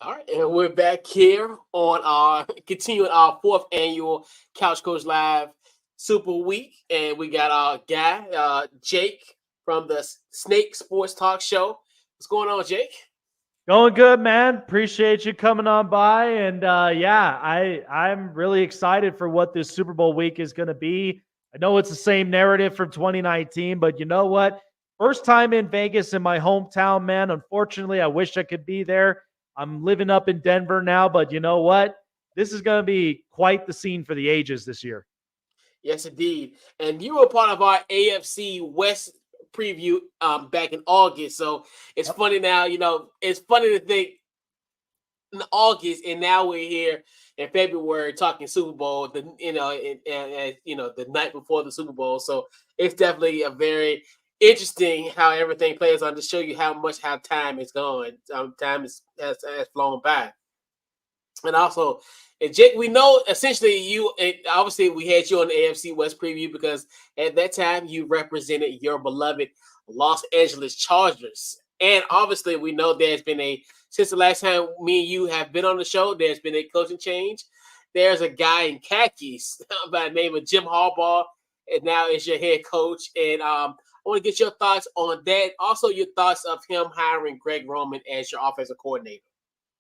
All right, and we're back here on our continuing our fourth annual Couch Coach Live Super Week, and we got our guy Jake from the Snake Sports Talk Show. What's going on, Jake? Going good, man. Appreciate you coming on by. And I'm really excited for what this Super Bowl week is going to be. I know it's the same narrative from 2019, but you know what? First time in Vegas in my hometown, man. Unfortunately, I wish I could be there. I'm living up in Denver now, but you know what? This is going to be quite the scene for the ages this year. Yes, indeed. And you were part of our AFC West preview back in August. So it's funny now, it's funny to think in August and now we're here in February talking Super Bowl, the night before the Super Bowl. So it's definitely a very interesting how everything plays on to show you how time is going. Time has flown by. And also, and Jake, we know essentially obviously we had you on the AFC West preview because at that time you represented your beloved Los Angeles Chargers. And obviously we know since the last time me and you have been on the show, there's been a coaching change. There's a guy in khakis by the name of Jim Harbaugh, and now is your head coach. And I want to get your thoughts on that. Also, your thoughts of him hiring Greg Roman as your offensive coordinator.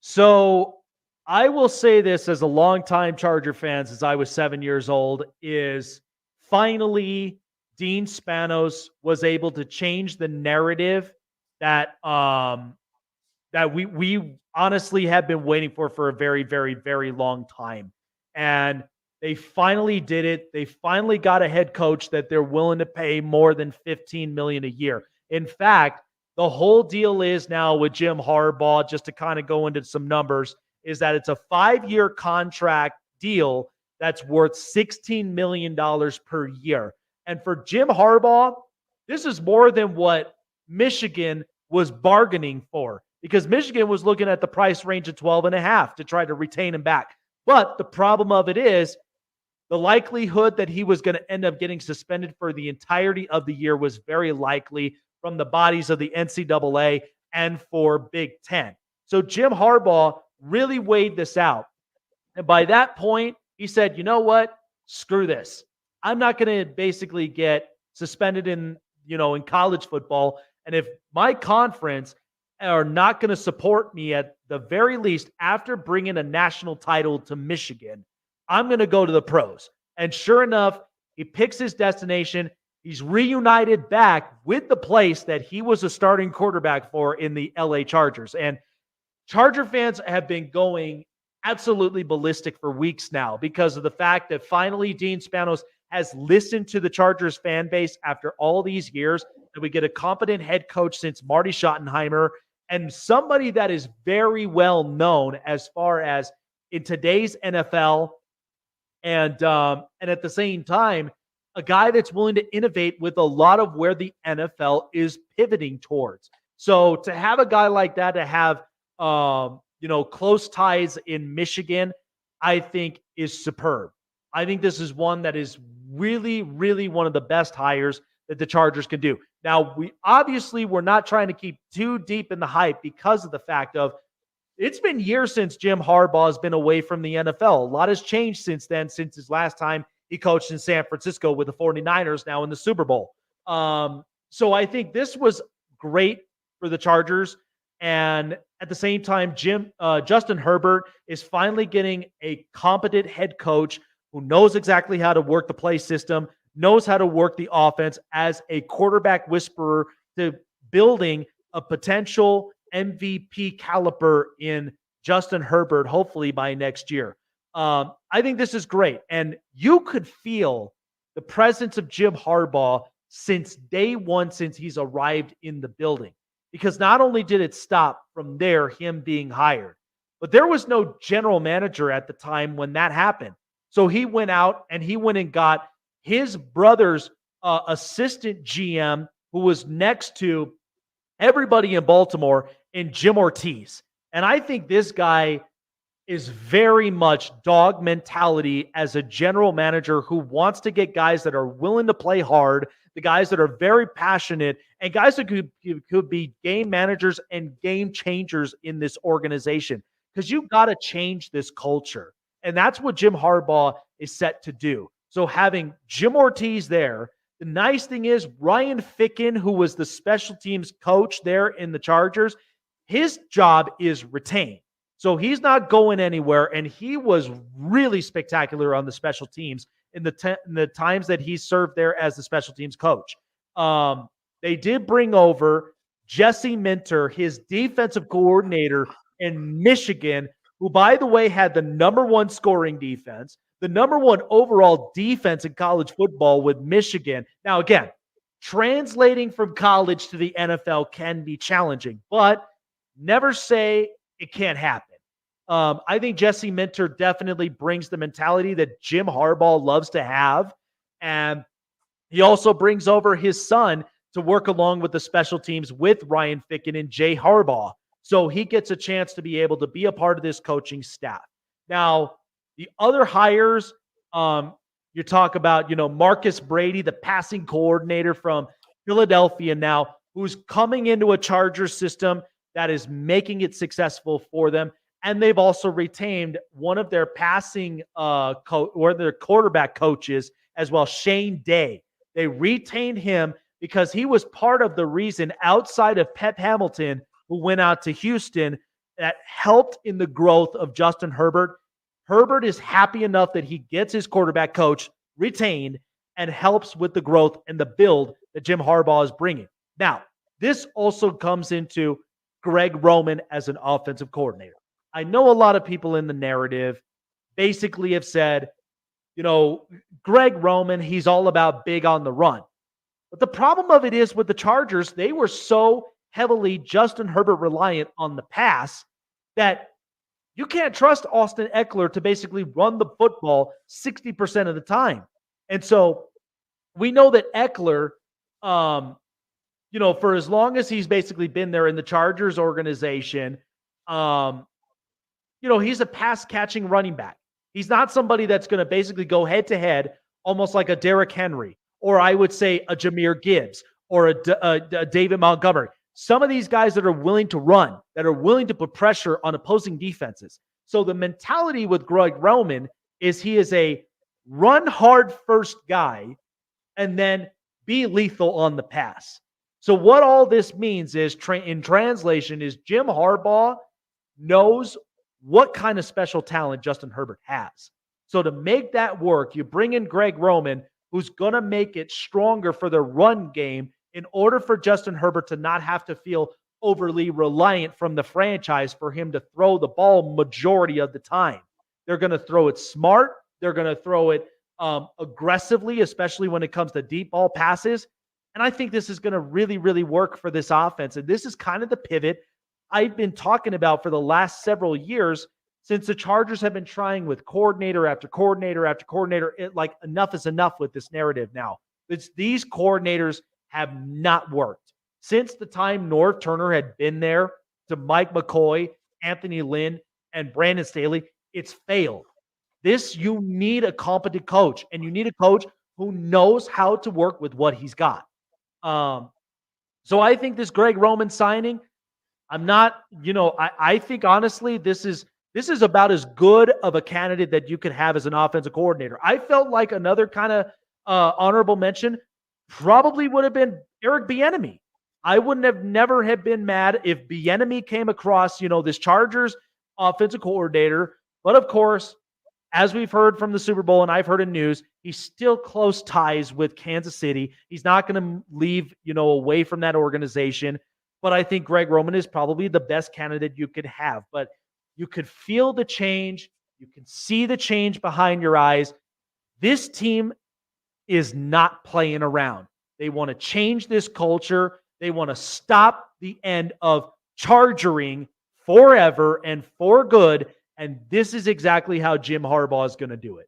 So I will say this as a longtime Charger fan since I was 7 years old, is finally Dean Spanos was able to change the narrative that we honestly have been waiting for a very, very, very long time. And they finally did it. They finally got a head coach that they're willing to pay more than $15 million a year. In fact, the whole deal is now with Jim Harbaugh, just to kind of go into some numbers, is that it's a 5-year contract deal that's worth $16 million per year. And for Jim Harbaugh, this is more than what Michigan was bargaining for, because Michigan was looking at the price range of 12.5 to try to retain him back. But the problem of it is the likelihood that he was going to end up getting suspended for the entirety of the year was very likely from the bodies of the NCAA and for Big Ten. So Jim Harbaugh really weighed this out. And by that point, he said, you know what? Screw this. I'm not going to basically get suspended in college football. And if my conference are not going to support me at the very least after bringing a national title to Michigan, I'm going to go to the pros. And sure enough, he picks his destination. He's reunited back with the place that he was a starting quarterback for in the LA Chargers. And Charger fans have been going absolutely ballistic for weeks now because of the fact that finally Dean Spanos has listened to the Chargers fan base after all these years, that we get a competent head coach since Marty Schottenheimer and somebody that is very well known as far as in today's NFL, and at the same time, a guy that's willing to innovate with a lot of where the NFL is pivoting towards. So to have a guy like that, to have close ties in Michigan, I think is superb. I think this is one that is really, really one of the best hires that the Chargers can do. Now, we're not trying to keep too deep in the hype because of the fact of it's been years since Jim Harbaugh has been away from the NFL. A lot has changed since then, since his last time he coached in San Francisco with the 49ers, now in the Super Bowl. So I think this was great for the Chargers. And at the same time, Justin Herbert is finally getting a competent head coach who knows exactly how to work the play system, knows how to work the offense as a quarterback whisperer, to building a potential MVP caliber in Justin Herbert, hopefully by next year. I think this is great. And you could feel the presence of Jim Harbaugh since day one, since he's arrived in the building. Because not only did it stop from there, him being hired, but there was no general manager at the time when that happened. So he went out and he went and got his brother's assistant GM, who was next to everybody in Baltimore, in Jim Ortiz. And I think this guy is very much dog mentality as a general manager who wants to get guys that are willing to play hard, the guys that are very passionate, and guys that could be game managers and game changers in this organization. because you got to change this culture. And that's what Jim Harbaugh is set to do. So having Jim Ortiz there, the nice thing is Ryan Ficken, who was the special teams coach there in the Chargers, his job is retained. So he's not going anywhere. And he was really spectacular on the special teams in the times that he served there as the special teams coach. They did bring over Jesse Minter, his defensive coordinator in Michigan, who, by the way, had the number one scoring defense, the number one overall defense in college football with Michigan. Now, again, translating from college to the NFL can be challenging, but never say it can't happen. I think Jesse Minter definitely brings the mentality that Jim Harbaugh loves to have. And he also brings over his son to work along with the special teams with Ryan Ficken and Jay Harbaugh. So he gets a chance to be able to be a part of this coaching staff. Now, the other hires, you talk about, Marcus Brady, the passing coordinator from Philadelphia now, who's coming into a Chargers system that is making it successful for them. And they've also retained one of their passing or their quarterback coaches as well, Shane Day. They retained him because he was part of the reason outside of Pep Hamilton, who went out to Houston, that helped in the growth of Justin Herbert. Herbert is happy enough that he gets his quarterback coach retained and helps with the growth and the build that Jim Harbaugh is bringing. Now, this also comes into Greg Roman as an offensive coordinator. I know a lot of people in the narrative basically have said, Greg Roman, he's all about big on the run. But the problem of it is with the Chargers, they were so heavily Justin Herbert reliant on the pass that you can't trust Austin Eckler to basically run the football 60% of the time. And so we know that Eckler, for as long as he's basically been there in the Chargers organization, he's a pass-catching running back. He's not somebody that's going to basically go head-to-head almost like a Derrick Henry, or I would say a Jahmyr Gibbs, or a David Montgomery. Some of these guys that are willing to run, that are willing to put pressure on opposing defenses. So the mentality with Greg Roman is he is a run-hard first guy and then be lethal on the pass. So what all this means is, in translation, is Jim Harbaugh knows what kind of special talent Justin Herbert has. So to make that work, you bring in Greg Roman, who's going to make it stronger for the run game in order for Justin Herbert to not have to feel overly reliant from the franchise for him to throw the ball majority of the time. They're going to throw it smart. They're going to throw it aggressively, especially when it comes to deep ball passes. And I think this is going to really, really work for this offense. And this is kind of the pivot I've been talking about for the last several years since the Chargers have been trying with coordinator after coordinator after coordinator. Enough is enough with this narrative now. These coordinators have not worked. Since the time Norv Turner had been there to Mike McCoy, Anthony Lynn, and Brandon Staley, it's failed. You need a competent coach, and you need a coach who knows how to work with what he's got. So I think this Greg Roman signing, I think honestly, this is about as good of a candidate that you could have as an offensive coordinator. I felt like another kind of honorable mention probably would have been Eric Bieniemy. I never have been mad if Bieniemy came across, this Chargers offensive coordinator. But of course, as we've heard from the Super Bowl and I've heard in news, he's still close ties with Kansas City. He's not going to leave, away from that organization. But I think Greg Roman is probably the best candidate you could have. But you could feel the change. You can see the change behind your eyes. This team is not playing around. They want to change this culture. They want to stop the end of chargering forever and for good. And this is exactly how Jim Harbaugh is going to do it.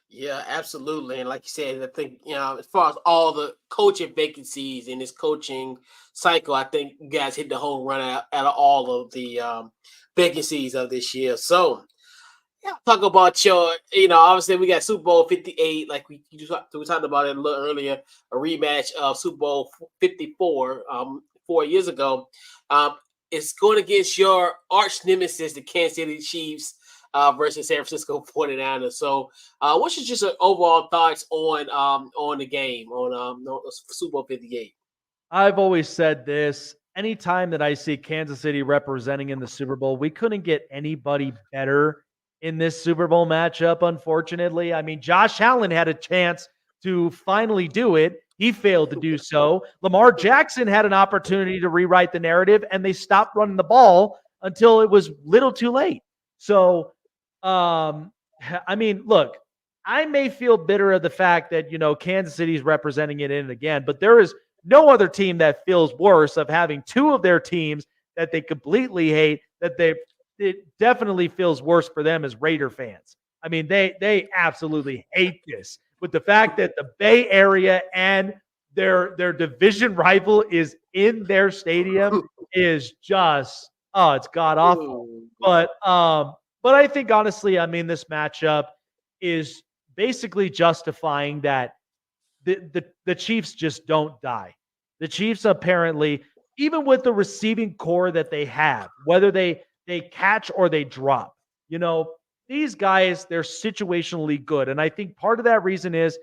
Yeah, absolutely. And like you said, I think, as far as all the coaching vacancies in this coaching cycle, I think you guys hit the home run out of all of the vacancies of this year. So, talk about obviously we got Super Bowl 58, like we talked about it a little earlier, a rematch of Super Bowl 54 4 years ago. is going against your arch nemesis, the Kansas City Chiefs, versus San Francisco 49ers. So, what's your just overall thoughts on the game on Super Bowl 58? I've always said this. Anytime that I see Kansas City representing in the Super Bowl, we couldn't get anybody better in this Super Bowl matchup, unfortunately. I mean, Josh Allen had a chance to finally do it. He failed to do so. Lamar Jackson had an opportunity to rewrite the narrative, and they stopped running the ball until it was little too late. So, I mean, look, I may feel bitter of the fact that, Kansas City's representing it in again, but there is no other team that feels worse of having two of their teams that they completely hate, it definitely feels worse for them as Raider fans. I mean, they absolutely hate this, with the fact that the Bay Area and their division rival is in their stadium is just, it's god awful. But I think honestly, I mean, this matchup is basically justifying that the Chiefs just don't die. The Chiefs apparently, even with the receiving core that they have, whether they catch or they drop, these guys, they're situationally good. And I think part of that reason is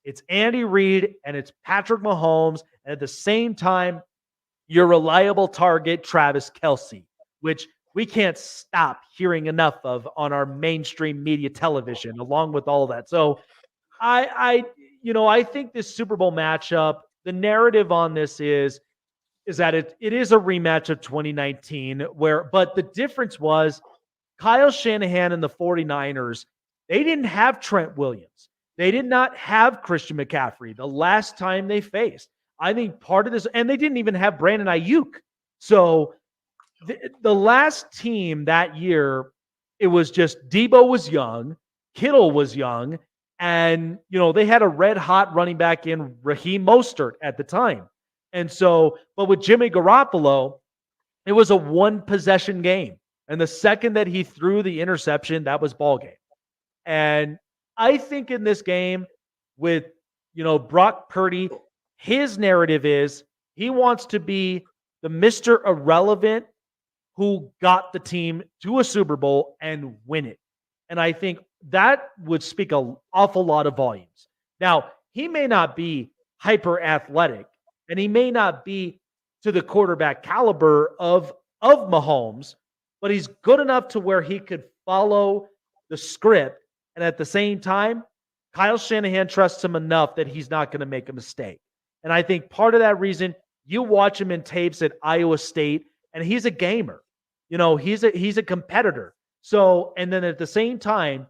it's Andy Reid and it's Patrick Mahomes. And at the same time, your reliable target, Travis Kelce, which we can't stop hearing enough of on our mainstream media television, along with all that. So I think this Super Bowl matchup, the narrative on this is that it is a rematch of 2019, but the difference was Kyle Shanahan and the 49ers, they didn't have Trent Williams. They did not have Christian McCaffrey the last time they faced. I think part of this, and they didn't even have Brandon Ayuk. So the last team that year, it was just Debo was young, Kittle was young, and, they had a red hot running back in Raheem Mostert at the time. And so, but with Jimmy Garoppolo, it was a one possession game. And the second that he threw the interception, that was ball game. And I think in this game with, Brock Purdy, his narrative is he wants to be the Mr. Irrelevant who got the team to a Super Bowl and win it. And I think that would speak an awful lot of volumes. Now, he may not be hyper athletic, and he may not be to the quarterback caliber of Mahomes, but he's good enough to where he could follow the script. And at the same time, Kyle Shanahan trusts him enough that he's not going to make a mistake. And I think part of that reason, you watch him in tapes at Iowa State, and he's a gamer. He's a competitor. So, and then at the same time,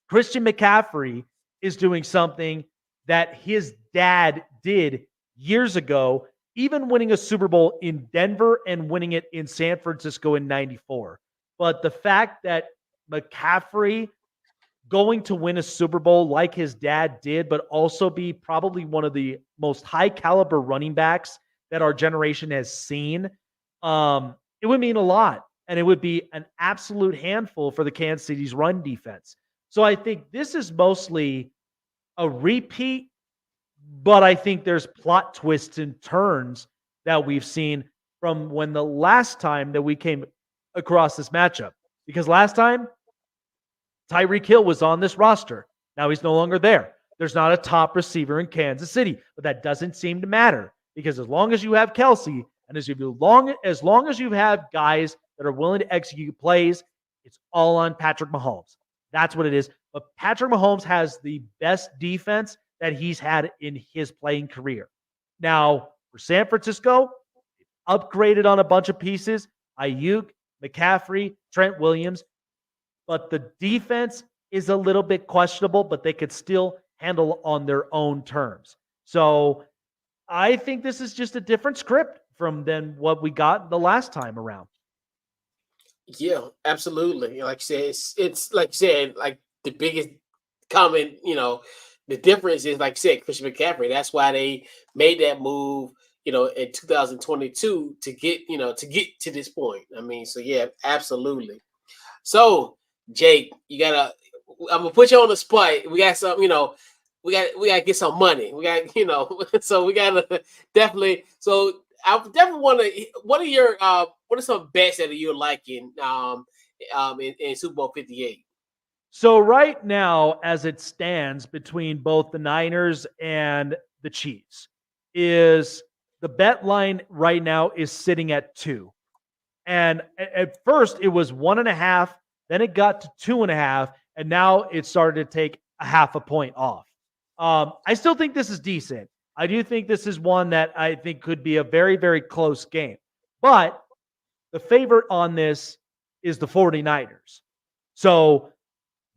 Christian McCaffrey is doing something that his dad did years ago, even winning a Super Bowl in Denver and winning it in San Francisco in 94. But the fact that McCaffrey going to win a Super Bowl like his dad did, but also be probably one of the most high caliber running backs that our generation has seen, it would mean a lot. And it would be an absolute handful for the Kansas City's run defense. So I think this is mostly a repeat, but I think there's plot twists and turns that we've seen from when the last time that we came across this matchup. Because last time, Tyreek Hill was on this roster. Now he's no longer there. There's not a top receiver in Kansas City, but that doesn't seem to matter because as long as you have Kelce and as long as you have guys that are willing to execute plays, it's all on Patrick Mahomes. That's what it is. But Patrick Mahomes has the best defense that he's had in his playing career. Now, for San Francisco, upgraded on a bunch of pieces, Ayuk, McCaffrey, Trent Williams, but the defense is a little bit questionable, but they could still handle on their own terms. So I think this is just a different script than what we got the last time around. Yeah, absolutely. Like you said, it's like you said, like the biggest comment, the difference is like you said, Christian McCaffrey. That's why they made that move, in 2022 to get to this point. I mean, so yeah, absolutely. So Jake, I'm gonna put you on the spot. We got some, we gotta get some money. We got, so we gotta definitely. So I definitely want to. What are some bets that you're liking in Super Bowl 58? So right now, as it stands between both the Niners and the Chiefs, is the bet line right now is sitting at 2. And at first it was 1.5, then it got to 2.5, and now it started to take a half a point off. I still think this is decent. I do think this is one that I think could be a very, very close game. But the favorite on this is the 49ers. So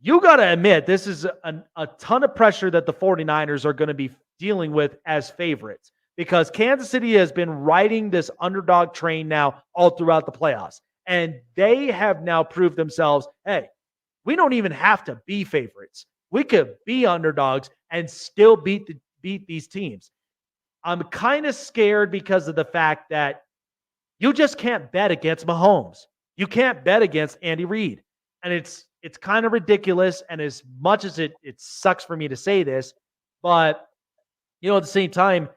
you got to admit, this is a ton of pressure that the 49ers are going to be dealing with as favorites because Kansas City has been riding this underdog train now all throughout the playoffs. And they have now proved themselves, hey, we don't even have to be favorites. We could be underdogs and still beat these teams. I'm kind of scared because of the fact that you just can't bet against Mahomes. You can't bet against Andy Reid. And it's kind of ridiculous. And as much as it sucks for me to say this, but at the same time,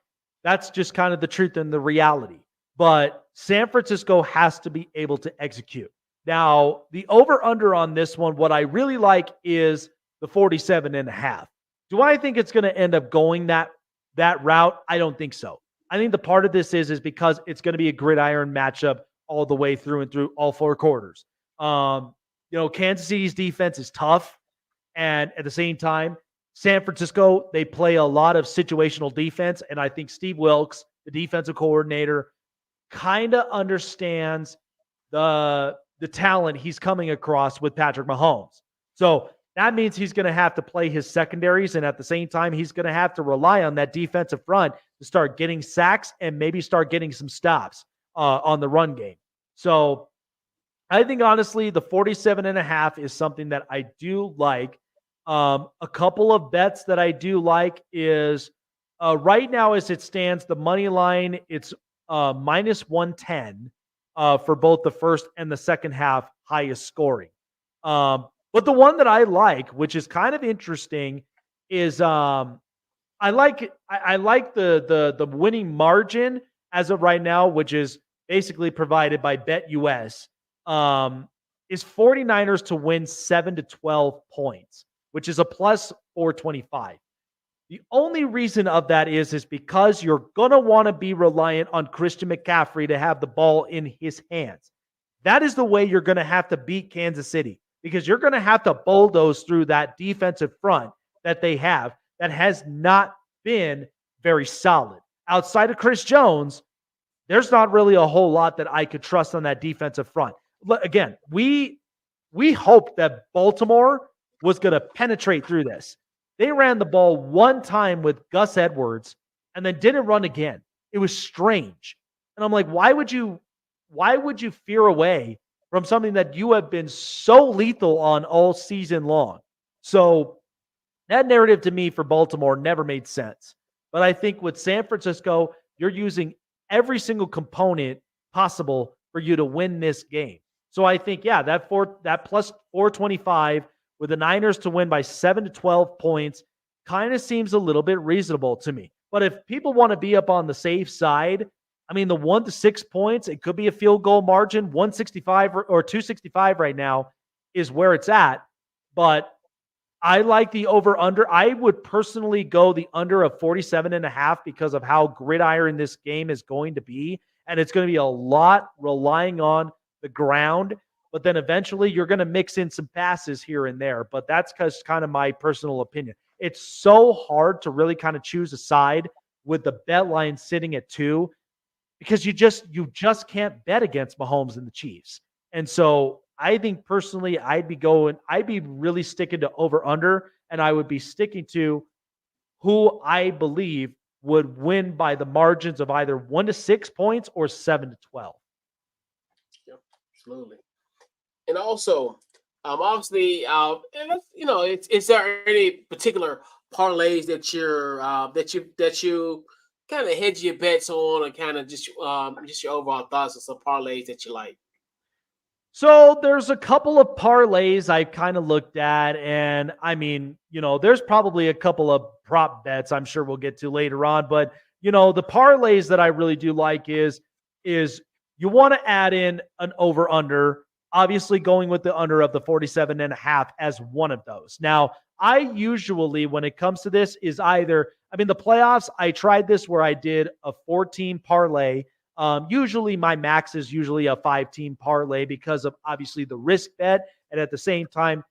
that's just kind of the truth and the reality. But San Francisco has to be able to execute. Now, the over-under on this one, what I really like is the 47.5. Do I think it's going to end up going that route? I don't think so. I think the part of this is because it's going to be a gridiron matchup all the way through and through all 4 quarters. Kansas City's defense is tough. And at the same time, San Francisco, they play a lot of situational defense. And I think Steve Wilkes, the defensive coordinator, kind of understands the talent he's coming across with Patrick Mahomes. So that means he's going to have to play his secondaries. And at the same time, he's going to have to rely on that defensive front to start getting sacks and maybe start getting some stops on the run game. So I think, honestly, the 47.5 is something that I do like. A couple of bets that I do like is right now as it stands, the money line, it's minus 110 for both the first and the second half highest scoring. But the one that I like, which is kind of interesting, is I like the winning margin as of right now, which is basically provided by BetUS, is 49ers to win 7 to 12 points, which is a plus 425. The only reason of that is because you're going to want to be reliant on Christian McCaffrey to have the ball in his hands. That is the way you're going to have to beat Kansas City, because you're going to have to bulldoze through that defensive front that they have that has not been very solid. Outside of Chris Jones, there's not really a whole lot that I could trust on that defensive front. Again, we hoped that Baltimore was going to penetrate through this. They ran the ball one time with Gus Edwards and then didn't run again. It was strange. And I'm like, why would you fear away from something that you have been so lethal on all season long? So that narrative to me for Baltimore never made sense. But I think with San Francisco, you're using every single component possible for you to win this game. So I think, that plus 425 with the Niners to win by 7 to 12 points kind of seems a little bit reasonable to me. But if people want to be up on the safe side, I mean, the 1 to 6 points, it could be a field goal margin. 165 or 265 right now is where it's at. But I like the over-under. I would personally go the under of 47.5 because of how gridiron this game is going to be. And it's going to be a lot relying on the ground. But then eventually you're going to mix in some passes here and there. But that's kind of my personal opinion. It's so hard to really kind of choose a side with the bet line sitting at 2 because you just can't bet against Mahomes and the Chiefs. And so I think personally I'd be really sticking to over-under, and I would be sticking to who I believe would win by the margins of either 1 to 6 points or 7 to 12. Yep, absolutely. And also, obviously, is there any particular parlays that you kind of hedge your bets on, or kind of just your overall thoughts on some parlays that you like? So there's a couple of parlays I've kind of looked at, and I mean, there's probably a couple of prop bets I'm sure we'll get to later on, but the parlays that I really do like is you want to add in an over under, obviously going with the under of the 47.5 as one of those. Now, I usually, when it comes to this, is either, the playoffs, I tried this where I did a 14 parlay. Usually my max is usually a 5-team parlay because of obviously the risk bet and at the same time,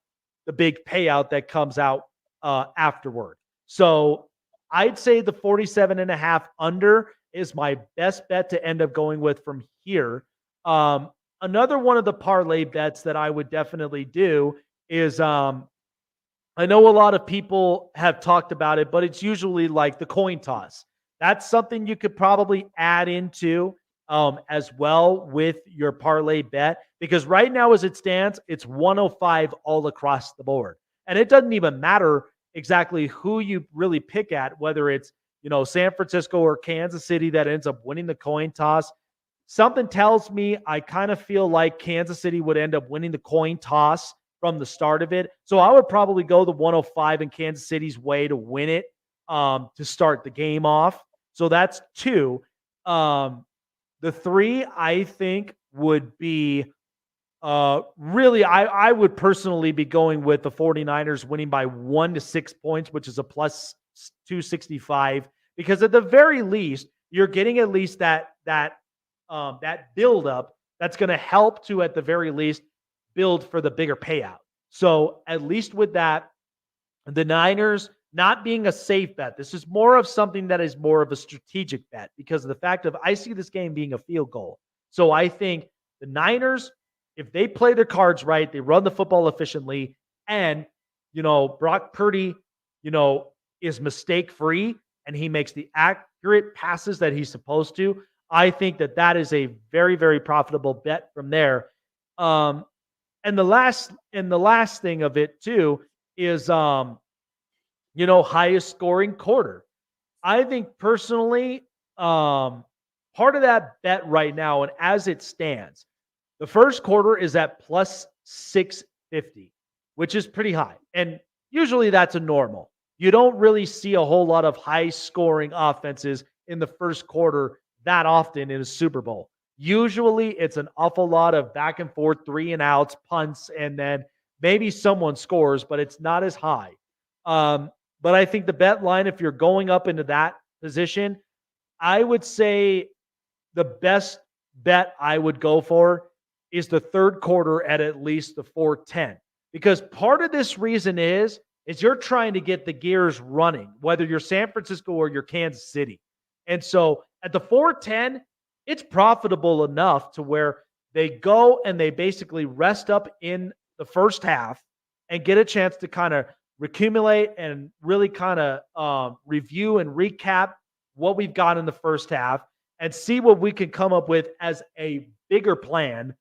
the big payout that comes out afterward. So I'd say the 47.5 under is my best bet to end up going with from here. Another one of the parlay bets that I would definitely do is I know a lot of people have talked about it, but it's usually like the coin toss. That's something you could probably add into as well with your parlay bet because right now, as it stands, it's 105 all across the board. And it doesn't even matter exactly who you really pick at, whether it's, San Francisco or Kansas City that ends up winning the coin toss. Something tells me I kind of feel like Kansas City would end up winning the coin toss from the start of it. So I would probably go the 105 in Kansas City's way to win it to start the game off. So that's 2. The 3, I think, would be really, I would personally be going with the 49ers winning by 1 to 6 points, which is a plus 265, because at the very least, you're getting at least that build up that's going to help to, at the very least, build for the bigger payout. So at least with that, the Niners not being a safe bet. This is more of something that is more of a strategic bet because of the fact of I see this game being a field goal. So I think the Niners, if they play their cards right, they run the football efficiently, and, Brock Purdy, is mistake-free and he makes the accurate passes that he's supposed to, I think that is a very, very profitable bet from there. And the last thing of it too is, highest scoring quarter. I think personally, part of that bet right now, and as it stands, the first quarter is at plus 650, which is pretty high. And usually that's a normal. You don't really see a whole lot of high scoring offenses in the first quarter that often in a Super Bowl. Usually it's an awful lot of back and forth, 3 and outs, punts, and then maybe someone scores, but it's not as high. But I think the bet line, if you're going up into that position, I would say the best bet I would go for is the third quarter at least the 410. Because part of this reason is you're trying to get the gears running, whether you're San Francisco or you're Kansas City. And so at the 410, it's profitable enough to where they go and they basically rest up in the first half and get a chance to kind of accumulate and really kind of review and recap what we've got in the first half and see what we can come up with as a bigger plan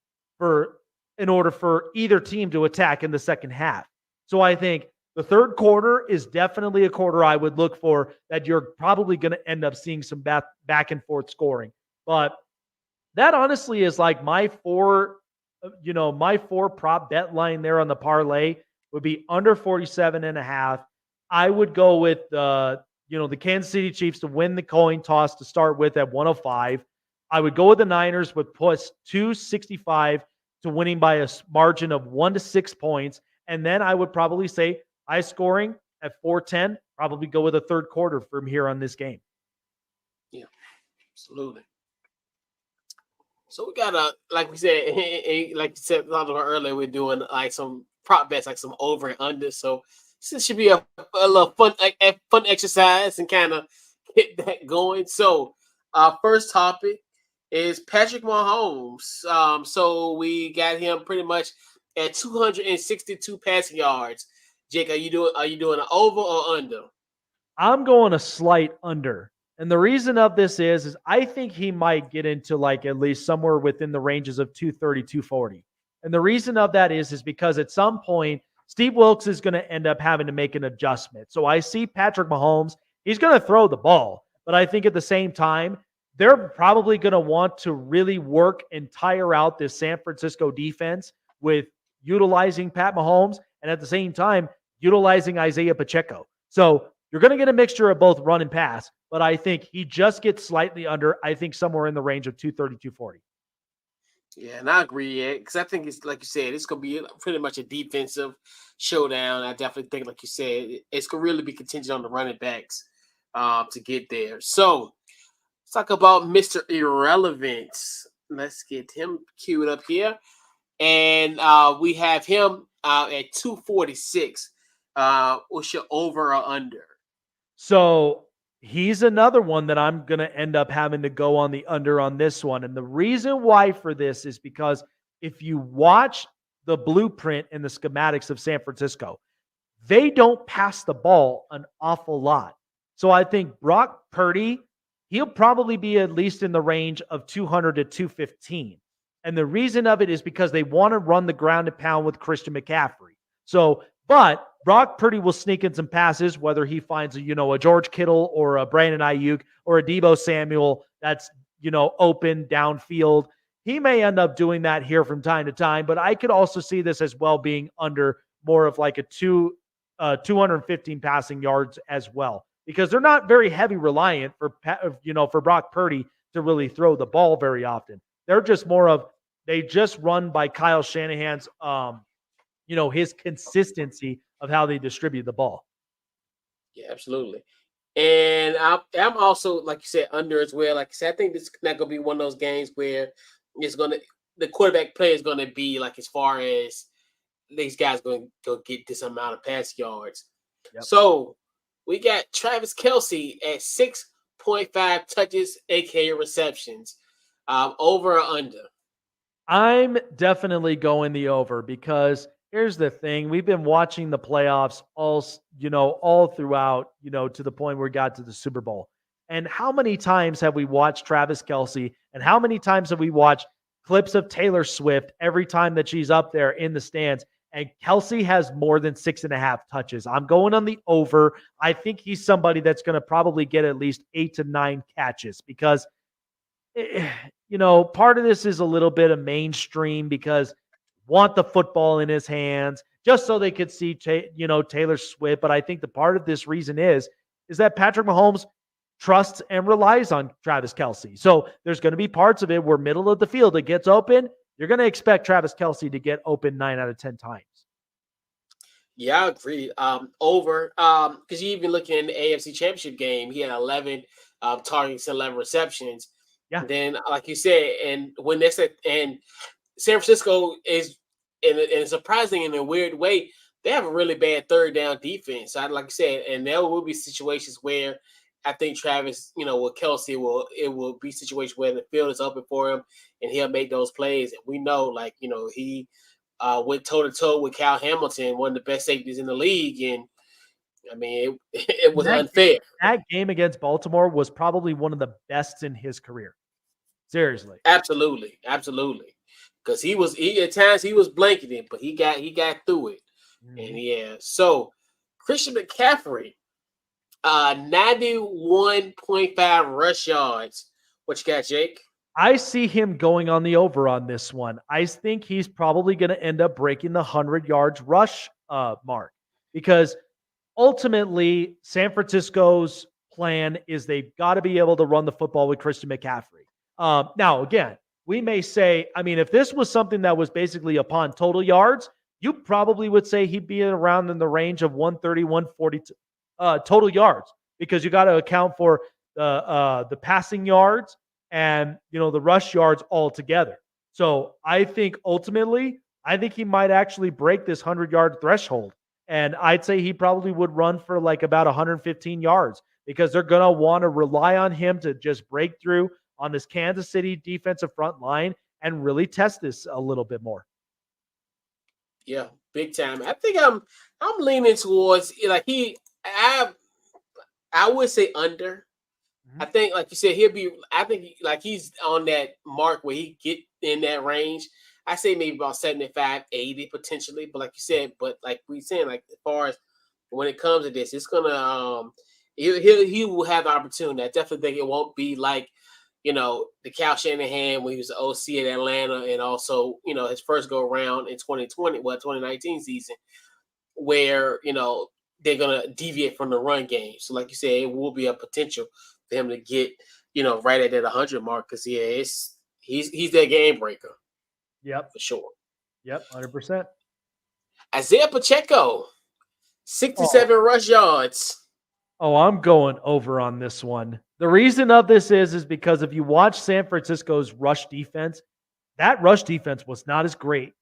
in order for either team to attack in the second half. So I think the third quarter is definitely a quarter I would look for that you're probably going to end up seeing some back and forth scoring. But that honestly is like my 4 prop bet line there on the parlay would be under 47.5. I would go with the Kansas City Chiefs to win the coin toss to start with at 105. I would go with the Niners with plus 265 to winning by a margin of 1 to 6 points. And then I would probably say high scoring at 410, probably go with a third quarter from here on this game. Yeah, absolutely. So we got like we said, like you said earlier, we're doing like some prop bets, like some over and under. So this should be a little fun exercise and kind of get that going. So our first topic is Patrick Mahomes. So we got him pretty much at 262 passing yards. Jake, are you doing an over or under? I'm going a slight under. And the reason of this is I think he might get into like at least somewhere within the ranges of 230, 240. And the reason of that is because at some point, Steve Wilkes is going to end up having to make an adjustment. So I see Patrick Mahomes, he's going to throw the ball. But I think at the same time, they're probably going to want to really work and tire out this San Francisco defense with utilizing Pat Mahomes and at the same time, utilizing Isaiah Pacheco. So You're going to get a mixture of both run and pass, but I think he just gets slightly under, I think somewhere in the range of 230, 240. Yeah, and I agree. Because I think it's like you said, it's gonna be pretty much a defensive showdown. I definitely think, like you said, it's gonna really be contingent on the running backs to get there. So let's talk about Mr. Irrelevant. Let's get him queued up here, and we have him at 246. What's your over or under? So he's another one that I'm going to end up having to go on the under on this one. And the reason why for this is because if you watch the blueprint and the schematics of San Francisco, they don't pass the ball an awful lot. So I think Brock Purdy, he'll probably be at least in the range of 200 to 215. And the reason of it is because they want to run the ground and pound with Christian McCaffrey. So, but Brock Purdy will sneak in some passes, whether he finds a George Kittle or a Brandon Ayuk or a Deebo Samuel that's open downfield. He may end up doing that here from time to time, but I could also see this as well being under more of like a 215 passing yards as well, because they're not very heavy reliant for Brock Purdy to really throw the ball very often. They're just more of, they just run by Kyle Shanahan's his consistency of how they distribute the ball. Yeah, absolutely. And I'm also, like you said, under as well. Like I said, I think this is not going to be one of those games where the quarterback play is going to be like, as far as these guys going to go get this amount of pass yards. Yep. So we got Travis Kelce at 6.5 touches, aka receptions. Over or under? I'm definitely going the over, because here's the thing. We've been watching the playoffs all throughout, to the point where we got to the Super Bowl. And how many times have we watched Travis Kelce, and how many times have we watched clips of Taylor Swift every time that she's up there in the stands? And Kelce has more than 6.5 touches. I'm going on the over. I think he's somebody that's going to probably get at least 8 to 9 catches, because part of this is a little bit of mainstream, because want the football in his hands just so they could see, Taylor Swift. But I think the part of this reason is that Patrick Mahomes trusts and relies on Travis Kelce. So there's going to be parts of it where middle of the field, it gets open. You're going to expect Travis Kelce to get open 9 out of 10 times. Yeah, I agree. Over, because you even looking in the AFC Championship game, he had 11 targets, 11 receptions. Yeah. Then, like you said, and when they said, and San Francisco is, and surprising in a weird way, they have a really bad third down defense. So, like I said, and there will be situations where I think Travis, with Kelce, it will be situations where the field is open for him and he'll make those plays. And we know, he went toe to toe with Cal Hamilton, one of the best safeties in the league, and I mean, it was unfair. That game against Baltimore was probably one of the best in his career. Seriously. Absolutely. Because at times he was blanketing, but he got through it. Mm-hmm. And yeah. So Christian McCaffrey, 91.5 rush yards. What you got, Jake? I see him going on the over on this one. I think he's probably going to end up breaking the 100 yards rush mark, because ultimately San Francisco's plan is they've got to be able to run the football with Christian McCaffrey. Now, again, we may say, I mean, if this was something that was basically upon total yards, you probably would say he'd be around in the range of 130, 140 total yards, because you got to account for the passing yards and the rush yards all together. So I think ultimately, he might actually break this 100-yard threshold, and I'd say he probably would run for like about 115 yards, because they're going to want to rely on him to just break through on this Kansas City defensive front line and really test this a little bit more. Yeah, big time. I think I'm leaning towards I would say under. I think, like you said, he's on that mark where he get in that range. I say maybe about 75, 80 potentially. But like you said, like we saying, like as far as when it comes to this, it's gonna he will have the opportunity. I definitely think it won't be like the Cal Shanahan when he was the OC at Atlanta, and also his first go around in 2019 season, where they're gonna deviate from the run game. So, like you said, it will be a potential for him to get right at that 100 mark. Because he's that game breaker Yep. for sure. Yep. 100%. Isaiah Pacheco, Oh, 67 rush yards. oh, I'm going over on this one. The reason of this is because if you watch San Francisco's rush defense, that rush defense was not as great.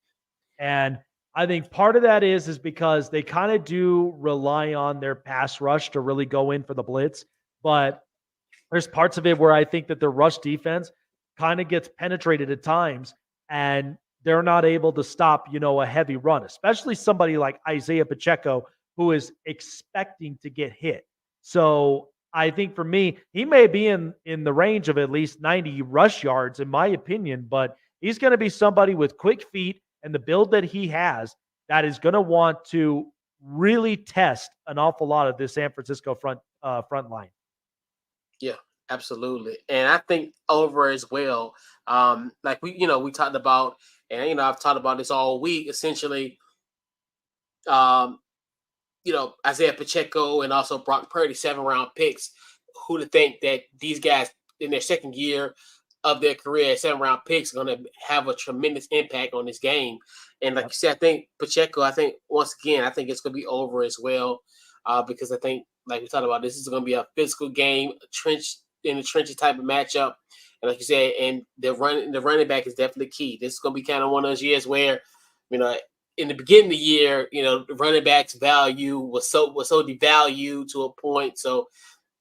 And I think part of that is because they kind of do rely on their pass rush to really go in for the blitz. But there's parts of it where I think that the rush defense kind of gets penetrated at times and they're not able to stop, a heavy run, especially somebody like Isaiah Pacheco, who is expecting to get hit. So I think for me, he may be in the range of at least 90 rush yards, in my opinion, but he's going to be somebody with quick feet and the build that he has that is going to want to really test an awful lot of this San Francisco front line. Yeah, absolutely. And I think over as well. Like we talked about, and I've talked about this all week. Essentially, um, Isaiah Pacheco and also Brock Purdy, 7-round picks. Who to think that these guys in their second year of their career as 7-round picks are going to have a tremendous impact on this game. And like you said, I think Pacheco, once again, I think it's going to be over as well. Because I think, like we talked about, this is going to be a physical game, in the trenches type of matchup. And like you said, and the running back is definitely key. This is going to be kind of one of those years where, in the beginning of the year, the running back's value was so devalued to a point. So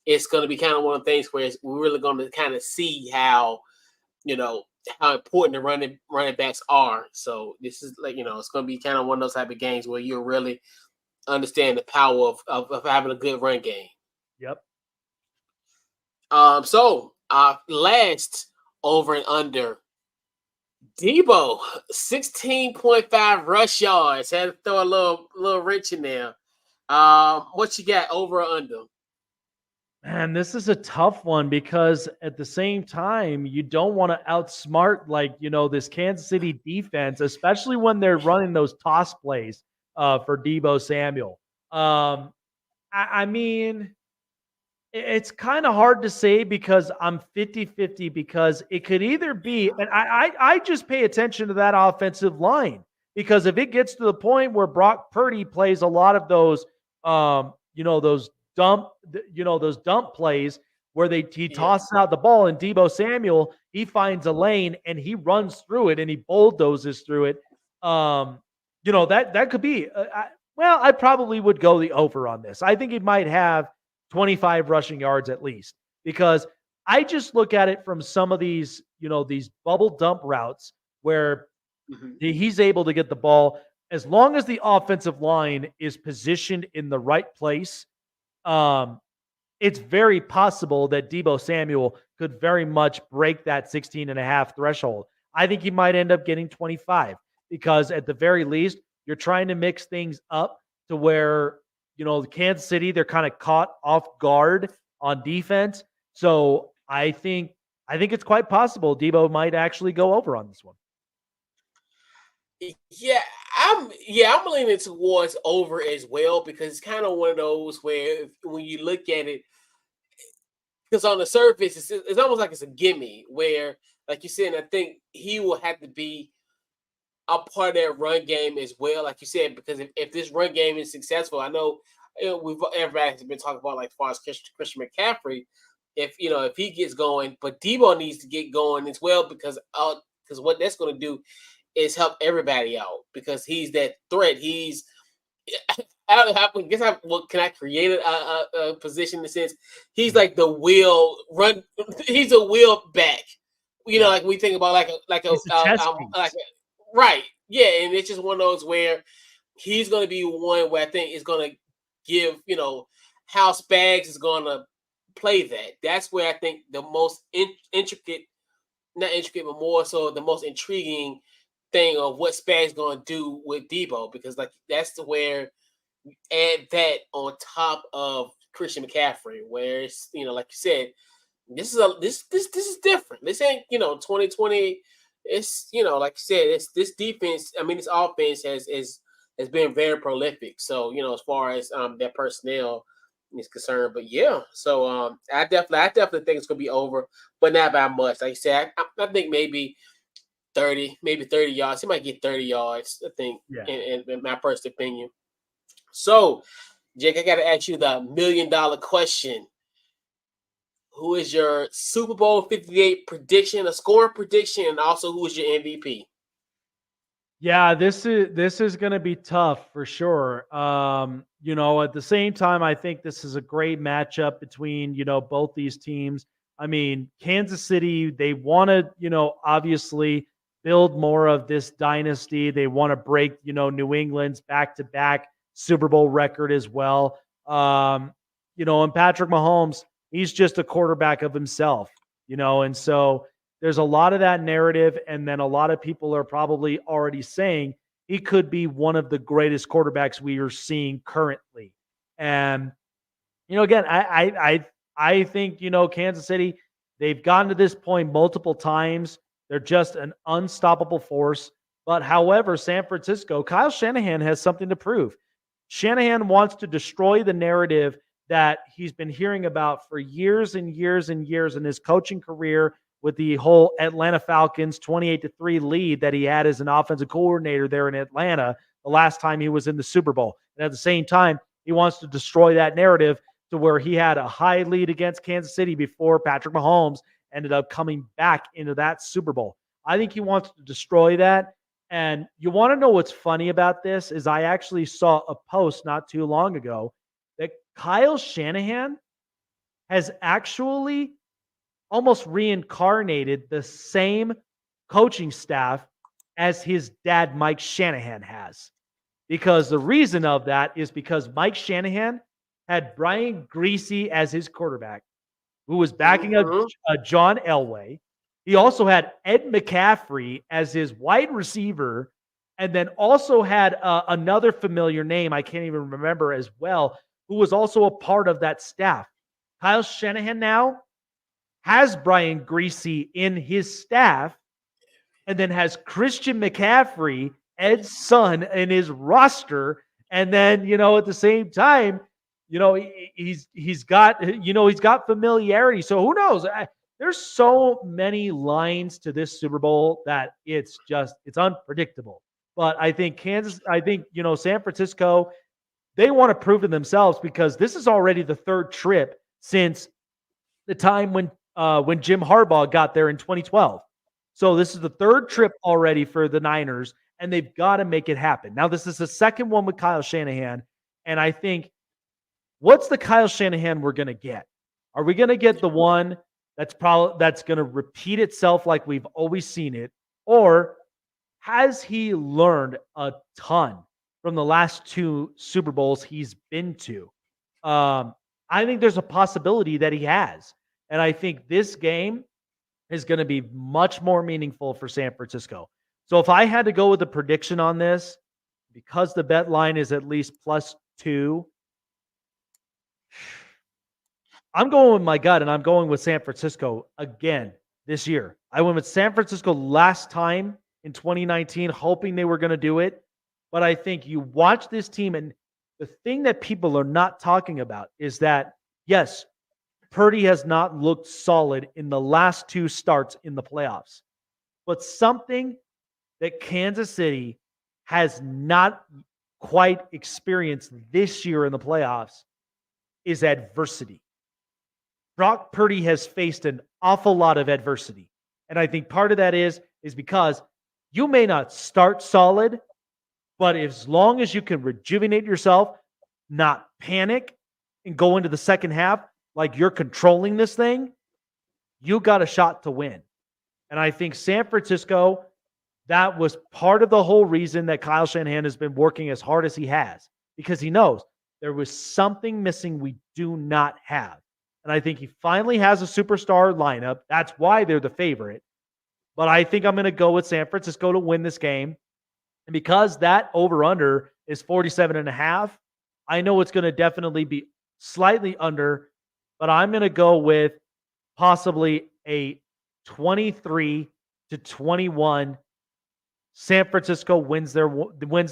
it's going to be kind of one of the things where we're really going to kind of see how important the running backs are. So this is it's going to be kind of one of those type of games where you'll really understand the power of having a good run game. Yep. So last over and under, Debo, 16.5 rush yards. Had to throw a little wrench in there. What you got over or under? Man, this is a tough one because at the same time, you don't want to outsmart this Kansas City defense, especially when they're running those toss plays for Debo Samuel. I mean, it's kind of hard to say because I'm 50-50 because it could either be, and I just pay attention to that offensive line because if it gets to the point where Brock Purdy plays a lot of those, those dump plays where he tosses out the ball and Debo Samuel, he finds a lane and he runs through it and he bulldozes through it. That could be, I probably would go the over on this. I think he might have 25 rushing yards at least, because I just look at it from some of these, these bubble dump routes where he's able to get the ball as long as the offensive line is positioned in the right place. It's very possible that Debo Samuel could very much break that 16.5 threshold. I think he might end up getting 25 because at the very least, you're trying to mix things up to where Kansas City, they're kind of caught off guard on defense. So I think it's quite possible Debo might actually go over on this one. Yeah, I'm leaning towards over as well because it's kind of one of those where when you look at it, because on the surface it's almost like it's a gimme where, like you said, I think he will have to be a part of that run game as well, like you said, because if this run game is successful, I know everybody has been talking about like as far as Christian McCaffrey, if he gets going, but Debo needs to get going as well because what that's going to do is help everybody out because he's that threat. He's can I create a position in the sense he's like the wheel run. He's a wheel back. Like we think about like a right, yeah, and it's just one of those where he's going to be one where I think is going to give how Spags is going to play that. That's where I think the most intricate, not intricate, but more so the most intriguing thing of what Spags going to do with Debo, because like that's the where you add that on top of Christian McCaffrey, where it's like you said, this is different. This ain't 2020. It's like you said, it's this defense. I mean, this offense is has been very prolific. So as far as their personnel is concerned, but yeah. So I definitely think it's gonna be over, but not by much. Like you said, I think maybe 30 yards. He might get 30 yards. I think, Yeah. in my personal opinion. So, Jake, I got to ask you the $1,000,000 question. Who is your Super Bowl 58 prediction, a scoring prediction, and also who is your MVP? Yeah, this is going to be tough for sure. At the same time, I think this is a great matchup between, both these teams. I mean, Kansas City, they want to, obviously build more of this dynasty. They want to break, New England's back-to-back Super Bowl record as well. And Patrick Mahomes, he's just a quarterback of himself, and so there's a lot of that narrative, and then a lot of people are probably already saying he could be one of the greatest quarterbacks we are seeing currently. And again, I think Kansas City, they've gotten to this point multiple times. They're just an unstoppable force. But however, San Francisco, Kyle Shanahan has something to prove. Shanahan wants to destroy the narrative that he's been hearing about for years and years and years in his coaching career with the whole Atlanta Falcons 28-3 lead that he had as an offensive coordinator there in Atlanta the last time he was in the Super Bowl. And at the same time, he wants to destroy that narrative to where he had a high lead against Kansas City before Patrick Mahomes ended up coming back into that Super Bowl. I think he wants to destroy that. And you want to know what's funny about this is I actually saw a post not too long ago that Kyle Shanahan has actually almost reincarnated the same coaching staff as his dad, Mike Shanahan, has. Because the reason of that is because Mike Shanahan had Brian Griese as his quarterback, who was backing up John Elway. He also had Ed McCaffrey as his wide receiver, and then also had another familiar name I can't even remember as well, who was also a part of that staff. Kyle Shanahan now has Brian Griese in his staff, and then has Christian McCaffrey, Ed's son, in his roster. And then, at the same time, he's got familiarity. So who knows? There's so many lines to this Super Bowl that it's unpredictable. But I think San Francisco, they want to prove to themselves because this is already the third trip since the time when Jim Harbaugh got there in 2012. So this is the third trip already for the Niners, and they've got to make it happen. Now, this is the second one with Kyle Shanahan, and I think, what's the Kyle Shanahan we're going to get? Are we going to get the one that's going to repeat itself like we've always seen it, or has he learned a ton from the last two Super Bowls he's been to? I think there's a possibility that he has. And I think this game is going to be much more meaningful for San Francisco. So if I had to go with a prediction on this, because the bet line is at least +2, I'm going with my gut, and I'm going with San Francisco again this year. I went with San Francisco last time in 2019, hoping they were going to do it. But I think you watch this team, and the thing that people are not talking about is that, yes, Purdy has not looked solid in the last two starts in the playoffs. But something that Kansas City has not quite experienced this year in the playoffs is adversity. Brock Purdy has faced an awful lot of adversity. And I think part of that is because you may not start solid, but as long as you can rejuvenate yourself, not panic, and go into the second half like you're controlling this thing, you got a shot to win. And I think San Francisco, that was part of the whole reason that Kyle Shanahan has been working as hard as he has, because he knows there was something missing we do not have. And I think he finally has a superstar lineup. That's why they're the favorite. But I think I'm going to go with San Francisco to win this game. And because that over-under is 47.5, I know it's going to definitely be slightly under, but I'm going to go with possibly a 23-21. San Francisco wins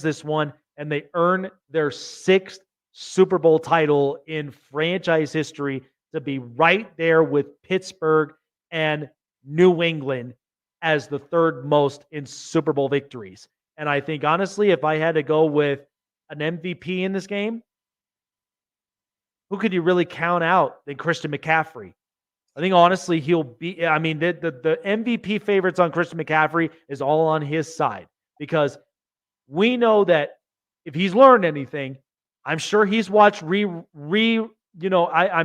this one. and they earn their 6th Super Bowl title in franchise history to be right there with Pittsburgh and New England as the 3rd most in Super Bowl victories. And I think, honestly, if I had to go with an MVP in this game, who could you really count out than Christian McCaffrey? I think, honestly, he'll be. I mean, the MVP favorites on Christian McCaffrey is all on his side, because we know that if he's learned anything, I'm sure he's watched I'm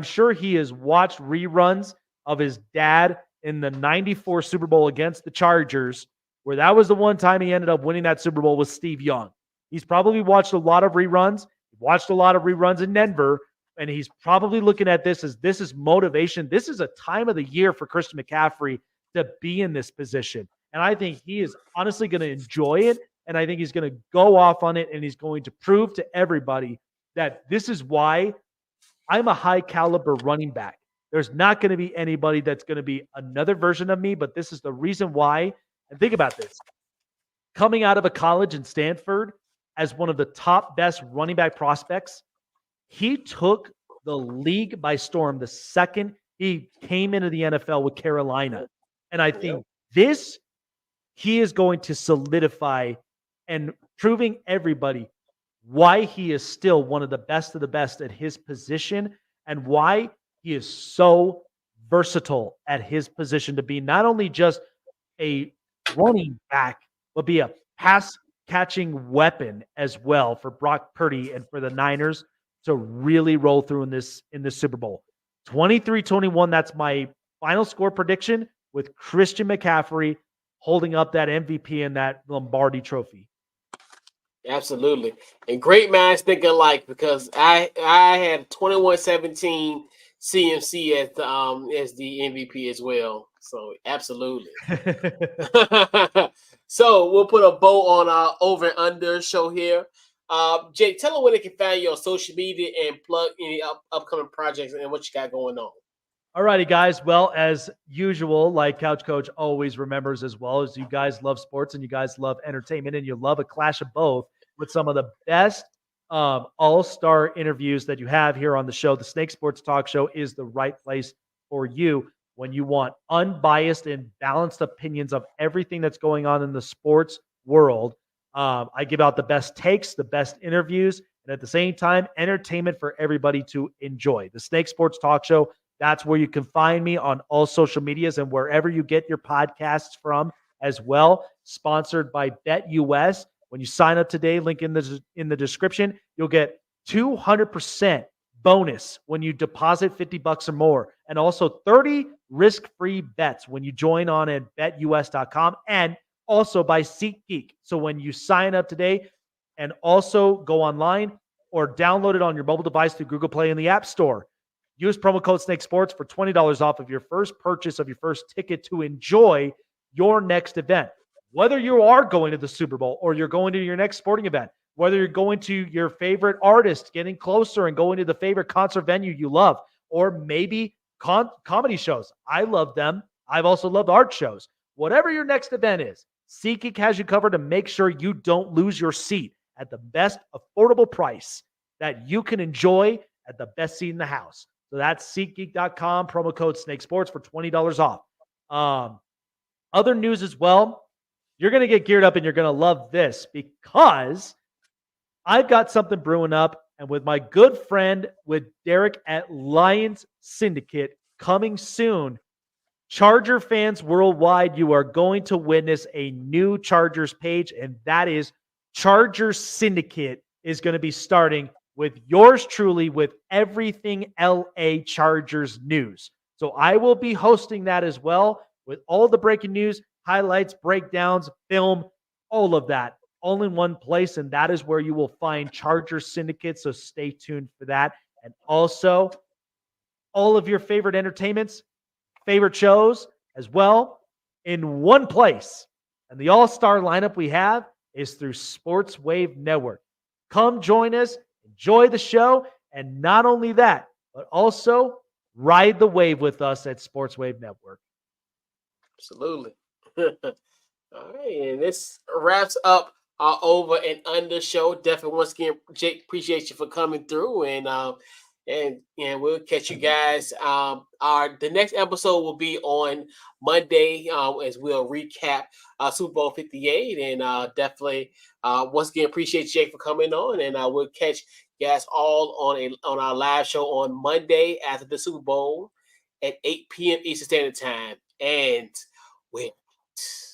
sure he has watched reruns of his dad in the 94 Super Bowl against the Chargers, where that was the one time he ended up winning that Super Bowl with Steve Young. He's probably watched a lot of reruns, watched a lot of reruns in Denver, and he's probably looking at this as motivation. This is a time of the year for Christian McCaffrey to be in this position. And I think he is honestly going to enjoy it. And I think he's going to go off on it, and he's going to prove to everybody that this is why I'm a high caliber running back. There's not going to be anybody that's going to be another version of me, but this is the reason why. And think about this. Coming out of a college in Stanford as one of the top best running back prospects, he took the league by storm the second he came into the NFL with Carolina. And I think he is going to solidify and proving everybody why he is still one of the best at his position, and why he is so versatile at his position to be not only just a running back, but be a pass catching weapon as well for Brock Purdy and for the Niners to really roll through in this Super Bowl. 23-21, that's my final score prediction, with Christian McCaffrey holding up that MVP and that Lombardi trophy. Absolutely. And great minds think alike, because I had 21-17 CMC as the MVP as well. So absolutely. So we'll put a bow on our over and under show here. Jake, tell them where they can find you on social media and plug any upcoming projects and what you got going on. All righty, guys. Well, as usual, like Couch Coach always remembers, as well, as you guys love sports and you guys love entertainment and you love a clash of both with some of the best all-star interviews that you have here on the show. The Snake Sports Talk Show is the right place for you when you want unbiased and balanced opinions of everything that's going on in the sports world. I give out the best takes, the best interviews, and at the same time, entertainment for everybody to enjoy. The Snake Sports Talk Show, that's where you can find me on all social medias and wherever you get your podcasts from as well. Sponsored by BetUS. When you sign up today, link in the description, you'll get 200% bonus when you deposit $50 or more, and also 30 risk-free bets when you join on at betus.com, and also by SeatGeek. So when you sign up today and also go online or download it on your mobile device through Google Play and the App Store, use promo code Snake Sports for $20 off of your first purchase of your first ticket to enjoy your next event. Whether you are going to the Super Bowl or you're going to your next sporting event, whether you're going to your favorite artist, getting closer and going to the favorite concert venue you love, or maybe comedy shows. I love them. I've also loved art shows. Whatever your next event is, SeatGeek has you covered to make sure you don't lose your seat at the best affordable price that you can enjoy at the best seat in the house. So that's SeatGeek.com, promo code Snake Sports for $20 off. Other news as well. You're going to get geared up and you're going to love this, because I've got something brewing up, and with my good friend with Derek at Lions Syndicate coming soon. Charger fans worldwide, you are going to witness a new Chargers page, and that is Charger Syndicate is going to be starting with yours truly with everything LA Chargers news. So I will be hosting that as well, with all the breaking news, highlights, breakdowns, film, all of that, all in one place. And that is where you will find Charger Syndicate. So stay tuned for that. And also all of your favorite entertainments, favorite shows as well in one place. And the all-star lineup we have is through Sports Wave Network. Come join us, enjoy the show, and not only that, but also ride the wave with us at Sports Wave Network. Absolutely. All right, and this wraps up our over and under show. Definitely once again, Jake, appreciate you for coming through, and we'll catch you guys. The next episode will be on Monday, as we'll recap Super Bowl 58, and definitely once again appreciate Jake for coming on, and we'll catch you guys all on our live show on Monday after the Super Bowl at 8 p.m. Eastern Standard Time, and we're out.